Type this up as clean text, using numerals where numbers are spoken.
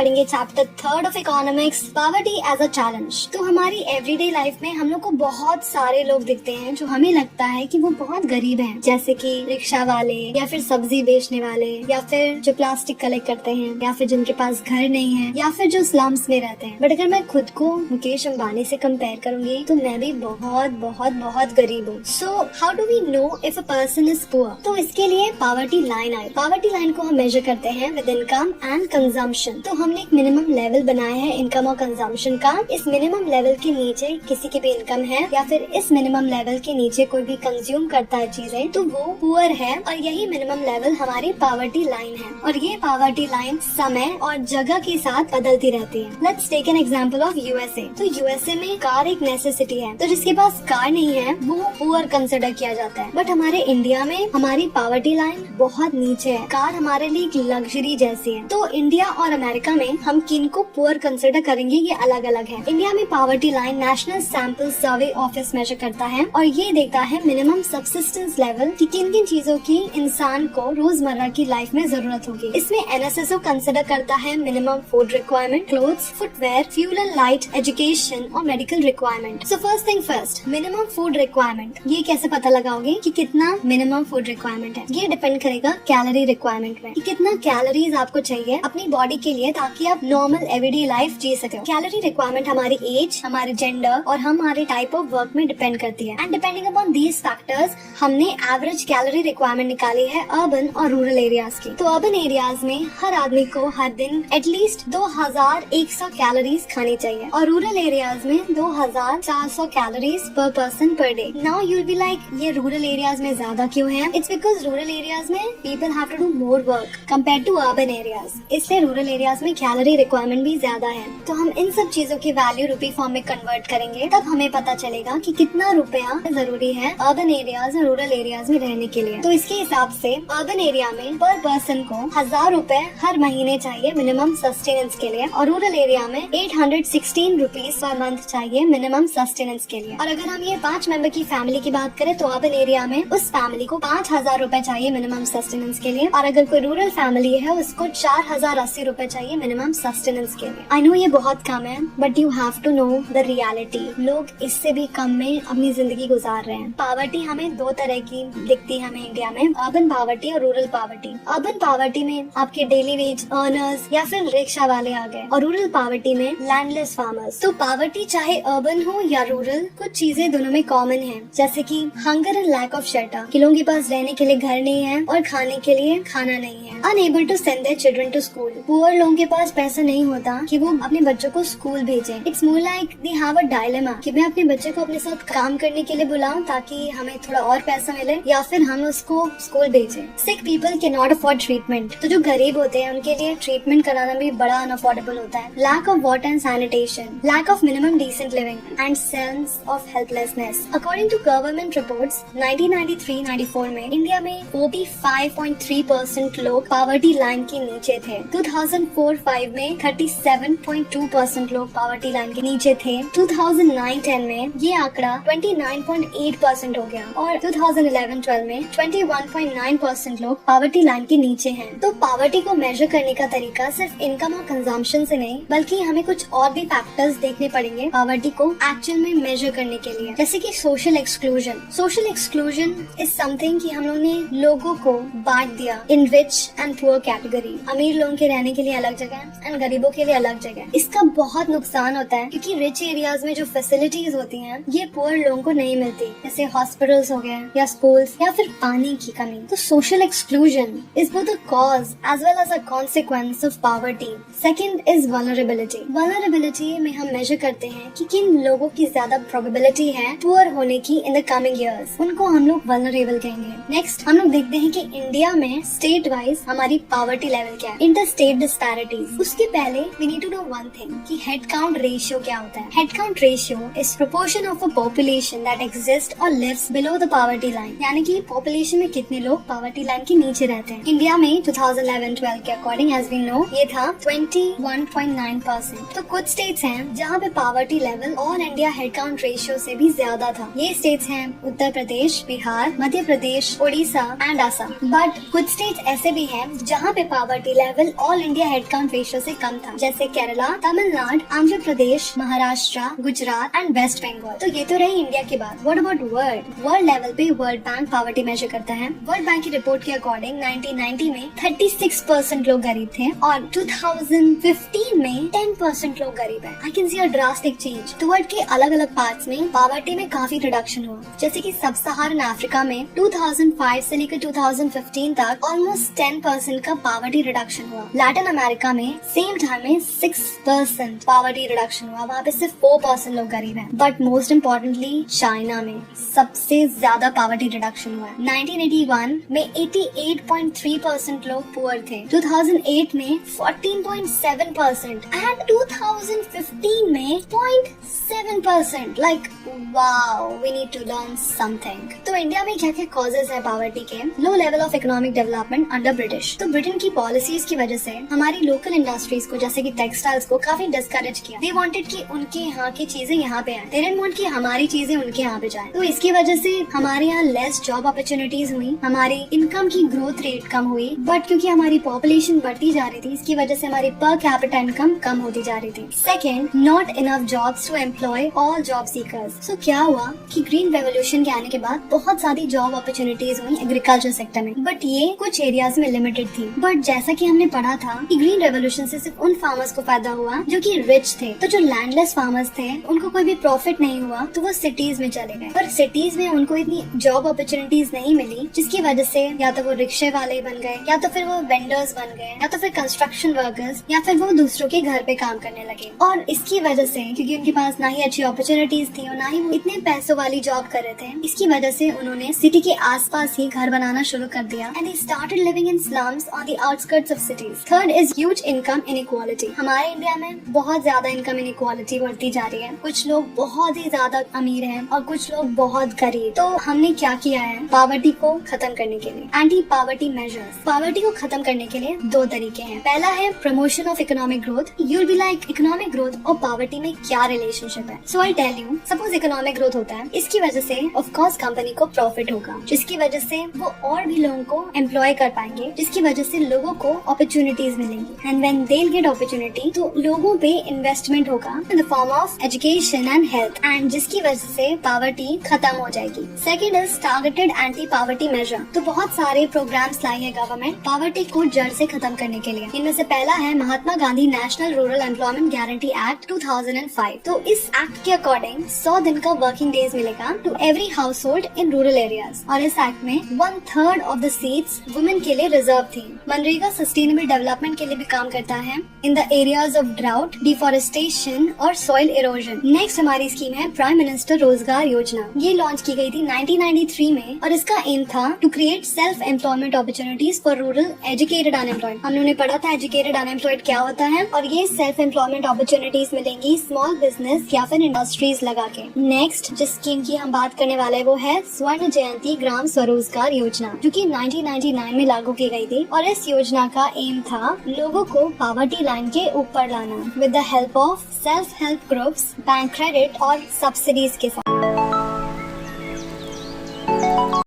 पढ़ेंगे chapter 3 of economics, poverty as a challenge. तो हमारी एवरीडे लाइफ में हम लोग को बहुत सारे लोग दिखते हैं जो हमें लगता है कि वो बहुत गरीब हैं, जैसे कि रिक्शा वाले या फिर सब्जी बेचने वाले या फिर जो प्लास्टिक कलेक्ट करते हैं या फिर जिनके पास घर नहीं है या फिर जो स्लम्स में रहते हैं। बट अगर मैं खुद को मुकेश अंबानी से कंपेयर करूंगी तो मैं भी बहुत बहुत बहुत गरीब हूँ। So how do we know if a person is poor? तो इसके लिए पॉवर्टी लाइन आई। पॉवर्टी लाइन को हम मेजर करते हैं विद इनकम एंड कंजम्पशन। तो हमने एक मिनिमम लेवल बनाया है इनकम और कंजम्पशन का। इस मिनिमम लेवल के नीचे किसी की भी इनकम है या फिर इस मिनिमम लेवल के नीचे कोई भी कंज्यूम करता है चीजें, तो वो पुअर है। और यही मिनिमम लेवल हमारी पॉवर्टी लाइन है। और ये पॉवर्टी लाइन समय और जगह के साथ बदलती रहती है। Let's take an example of USA. तो यूएसए में कार एक नेसेसिटी है, तो जिसके पास कार नहीं है वो पुअर कंसिडर किया जाता है। बट हमारे इंडिया में हमारी पॉवर्टी लाइन बहुत नीचे है। कार हमारे लिए एक लग्जरी जैसी है। तो इंडिया और अमेरिका में हम किन को पुअर कंसिडर करेंगे ये अलग अलग है। इंडिया में poverty line National Sample Survey Office measure करता है और ये देखता है मिनिमम सब्सिस्टेंस लेवल कि किन किन चीजों की इंसान को रोजमर्रा की लाइफ में जरूरत होगी। इसमें एनएसएसओ कंसिडर करता है minimum food requirement, clothes, footwear, fuel and light, education और medical requirement. So first thing first, minimum food requirement. ये कैसे पता लगाओगे कि कितना मिनिमम फूड रिक्वायरमेंट है? ये डिपेंड करेगा कैलोरी रिक्वायरमेंट में कि कितना कैलोरीज आपको चाहिए अपनी बॉडी के लिए ताकि आप नॉर्मल एवरीडे लाइफ जी सके। कैलोरी रिक्वायरमेंट हमारी एज, हमारे जेंडर और हमारे टाइप ऑफ वर्क में डिपेंड करती है। And depending upon these factors हमने एवरेज कैलोरी रिक्वायरमेंट निकाली है अर्बन और रूरल एरियाज की। तो अर्बन एरियाज में हर आदमी को हर दिन एटलीस्ट 2100 कैलोरीज खानी चाहिए और रूरल एरियाज में 2400 calories per person per day. Now you will be like ये रूरल एरियाज में ज्यादा क्यों है? इट्स बिकॉज रूरल एरियाज में people have to do more work compare to urban areas, इसलिए रूरल एरियाज में कैलोरी रिक्वायरमेंट भी ज्यादा है। तो हम इन सब चीजों की वैल्यू रुपी फॉर्म में कन्वर्ट करेंगे, तब हमें पता चलेगा कि कितना रुपया जरूरी है अर्बन एरियाज और रूरल एरियाज में रहने के लिए। तो इसके हिसाब से अर्बन एरिया में पर पर्सन को 1000 रुपए हर महीने चाहिए मिनिमम सस्टेनेंस के लिए और रूरल एरिया में 816 रुपीज पर मंथ चाहिए मिनिमम सस्टेनेंस के लिए। और अगर हम ये 5 मेंबर की फैमिली की बात करें तो अर्बन एरिया में उस फैमिली को 5000 रुपए चाहिए मिनिमम सस्टेनेंस के लिए और अगर कोई रूरल फैमिली है उसको 4080 रुपए चाहिए मिनिमम सस्टेनेंस के लिए। आई नो ये बहुत कम है but you have to know the reality. लोग इससे भी कम में अपनी जिंदगी गुजार रहे हैं। पॉवर्टी हमें 2 तरह की दिखती है हमें इंडिया में, अर्बन पॉवर्टी और रूरल पॉवर्टी। अर्बन पॉवर्टी में आपके डेली वेज अर्नर्स या फिर रिक्शा वाले आ गए और रूरल पॉवर्टी में लैंडलेस फार्मर्स। तो पॉवर्टी चाहे अर्बन हो या रूरल, कुछ चीजें दोनों में कॉमन है, जैसे कि hunger and lack of shelter, कि लोगों के पास रहने के लिए घर नहीं है और खाने के लिए खाना नहीं है। Unable to send their children to school, poor लोगों के पास पैसा नहीं होता कि वो अपने बच्चों को स्कूल भेजें। It's more like they have a dilemma कि मैं अपने बच्चे को अपने साथ काम करने के लिए बुलाऊं ताकि हमें थोड़ा और पैसा मिले या फिर हम उसको स्कूल भेजें। सिक people can not afford treatment, तो जो गरीब होते हैं उनके लिए ट्रीटमेंट कराना भी बड़ा अनअफोर्डेबल होता है। Lack of water and sanitation, lack of minimum decent living and sense of helplessness. According to government reports 1993-94 में इंडिया में 45.3% लोग पॉवर्टी लाइन के नीचे थे। 2004-05 में 37.2% लोग पॉवर्टी लाइन के नीचे थे। 2009-10 में ये आंकड़ा 29.8% हो गया और 2011-12 में 21.9% लोग पॉवर्टी लाइन के नीचे हैं। तो पॉवर्टी को मेजर करने का तरीका सिर्फ इनकम और कंजम्पशन से नहीं बल्कि हमें कुछ और भी फैक्टर्स देखने पड़ेंगे पॉवर्टी को एक्चुअल में मेजर करने के लिए, जैसे कि social exclusion. Social exclusion is something कि हम लोग ने लोगों को बांट दिया इन रिच एंड पुअर कैटेगरी। अमीर लोगों के रहने के लिए अलग जगह एंड गरीबों के लिए अलग जगह। इसका बहुत नुकसान होता है क्योंकि रिच एरियाज में जो फैसिलिटीज होती हैं ये पुअर लोगों को नहीं मिलती, जैसे हॉस्पिटल्स हो गए या स्कूल्स या फिर पानी की कमी। तो social exclusion is both a cause as well as a consequence of poverty. Second is vulnerability. Vulnerability में हम मेजर करते हैं कि किन लोगों की ज्यादा प्रोबेबिलिटी है पुअर होने की इन द कमिंग ईयर्स, उनको हम लोग वल्नरेबल कहेंगे। नेक्स्ट हम लोग देखते हैं कि इंडिया में स्टेट वाइज हमारी पॉवर्टी लेवल क्या है, इंटर स्टेट डिस्पैरिटीज। उसके पहले we need to know one thing कि हेड काउंट रेशियो क्या होता है। Head count ratio is proportion of a population that exist और lives below the poverty line, यानी कि पॉपुलेशन में कितने लोग पॉवर्टी लाइन के नीचे रहते हैं। इंडिया में 2011-12 के अकॉर्डिंग एज वी नो ये था 21.9%। तो कुछ स्टेट्स हैं जहाँ पे पॉवर्टी लेवल और इंडिया हेड काउंट रेशियो से भी ज्यादा था। ये स्टेट्स हैं उत्तर प्रदेश, बिहार, मध्य प्रदेश, उड़ीसा एंड असम। बट कुछ स्टेट्स ऐसे भी हैं जहाँ पे poverty level all India head count ratio से कम था, जैसे केरला, तमिलनाडु, आंध्र प्रदेश, महाराष्ट्र, गुजरात एंड वेस्ट बंगाल। तो ये तो रही इंडिया की बात। व्हाट अबाउट वर्ल्ड लेवल पे वर्ल्ड बैंक पॉवर्टी मेजर करता है। वर्ल्ड बैंक की रिपोर्ट के अकॉर्डिंग 1990 में 36% लोग गरीब थे और 2015 में 10% लोग गरीब है। I can see a drastic change. तो वर्ल्ड के अलग अलग पार्ट्स में पॉवर्टी में काफी रिडक्शन हुआ, जैसे कि सब सहारन अफ्रीका में 2005 से लेकर 2015 तक ऑलमोस्ट 10% का पॉवर्टी रिडक्शन हुआ। लैटिन अमेरिका में सेम टाइम में 6% पॉवर्टी रिडक्शन हुआ, वहाँ पे सिर्फ 4% लोग गरीब हैं। बट मोस्ट इम्पोर्टेंटली चाइना में सबसे ज्यादा पॉवर्टी रिडक्शन हुआ है। 1981 में 88.3% लोग पुअर थे, 2008 में 14.7% एंड 2015 में 0.7%। Like wow, we need to learn something. तो इंडिया में क्या क्या कॉजेज है पॉवर्टी के? Low level of economic development under British. तो ब्रिटेन की पॉलिसीज की वजह से हमारी लोकल इंडस्ट्रीज को, जैसे कि टेक्सटाइल्स को, काफी डिस्करेज किया। दे वांटेड कि उनके यहाँ की चीजें यहाँ पे आए, दे डिडंट वांट कि हमारी चीजें उनके यहाँ पे जाए। तो इसकी वजह से हमारे यहाँ लेस जॉब अपॉर्चुनिटीज हुई, हमारी इनकम की ग्रोथ रेट कम हुई। बट क्योंकि हमारी पॉपुलेशन बढ़ती जा रही थी, इसकी वजह से हमारी पर कैपिटा इनकम कम होती जा रही थी। Second, not enough jobs to employ all job seekers. So क्या हुआ कि ग्रीन रेवोल्यूशन के आने के बाद बहुत सारी जॉब अपॉर्चुनिटीज हुई एग्रीकल्चर सेक्टर में, बट ये कुछ एरियाज में लिमिटेड थी। बट जैसा कि हमने पढ़ा था कि ग्रीन रेवोल्यूशन से सिर्फ उन फार्मर्स को फायदा हुआ जो कि रिच थे। तो जो लैंडलेस फार्मर्स थे उनको कोई भी प्रॉफिट नहीं हुआ, तो वो सिटीज में चले गए। पर सिटीज में उनको इतनी जॉब अपॉर्चुनिटीज नहीं मिली, जिसकी वजह से या तो वो रिक्शे वाले बन गए, या तो फिर वो वेंडर्स बन गए, या तो फिर कंस्ट्रक्शन वर्कर्स, या फिर वो दूसरों के घर पे काम करने लगे। और इसकी वजह से, क्योंकि उनके पास ना ही अच्छी अपॉर्चुनिटीज थी और ना ही वो इतने पैसों वाली जॉब कर रहे थे, इसकी वजह से उन्होंने सिटी के आसपास ही घर बनाना शुरू कर दिया and they started living in slums on the outskirts of cities. Third is huge income inequality. हमारे इंडिया में बहुत ज्यादा इनकम इनइक्वालिटी बढ़ती जा रही है। कुछ लोग बहुत ही ज्यादा अमीर हैं और कुछ लोग बहुत गरीब। तो हमने क्या किया है पॉवर्टी को खत्म करने के लिए? Anti poverty measures. पॉवर्टी को खत्म करने के लिए दो तरीके हैं। पहला है promotion of economic growth. You will be like, economic growth और पॉवर्टी में क्या रिलेशनशिप है? So I tell you, suppose economic growth होता है, इसकी वजह से ऑफ कोर्स कंपनी को प्रॉफिट होगा, जिसकी वजह से वो और भी लोगों को एम्प्लॉय कर पाएंगे, जिसकी वजह से लोगों को अपॉर्चुनिटीज मिलेंगी। And when they get opportunity, तो लोगों पे इन्वेस्टमेंट होगा in the form of education and health, and जिसकी वजह से पॉवर्टी खत्म हो जाएगी। Second is targeted anti poverty measure. तो बहुत सारे प्रोग्राम्स लाई है गवर्नमेंट पॉवर्टी को जड़ से खत्म करने के लिए। इनमें से पहला है Mahatma Gandhi national rural employment guarantee act 2005। तो इस एक्ट के अकॉर्डिंग 100 दिन का वर्किंग डेज मिलेगा to every household in rural areas. और इस एक्ट में 1/3 ऑफ द सीट्स वुमेन के लिए रिजर्व थी। मनरेगा सस्टेनेबल डेवलपमेंट के लिए भी काम करता है in the areas of drought, deforestation और सॉइल इरोजन। नेक्स्ट हमारी स्कीम है प्राइम मिनिस्टर रोजगार योजना। ये लॉन्च की गई थी 1993 में और इसका एम था to create self employment opportunities for rural educated unemployed. हमने पढ़ा था एजुकेटेड अनएम्प्लॉयड क्या होता है, और ये सेल्फ एम्प्लॉयमेंट अपॉर्चुनिटीज मिलेंगी स्मॉल बिजनेस या फिर इंडस्ट्रीज लगा के। नेक्स्ट जिस स्कीम की हम बात करने वाले हैं वो है स्वर्ण जयंती ग्राम स्वरोजगार योजना, जो कि 1999 में लागू की गई थी। और इस योजना का एम था लोगों को पॉवर्टी लाइन के ऊपर लाना with the help of self help groups, bank credit और सब्सिडीज के साथ।